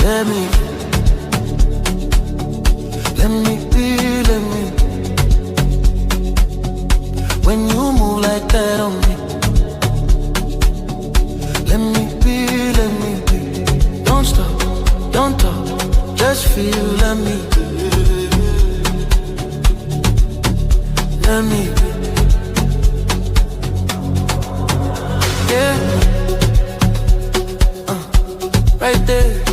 Let me be, let me. When you move like that on me, let me be, let me be. Don't stop, don't talk, just feel, let me be. Let me be. Yeah, right there.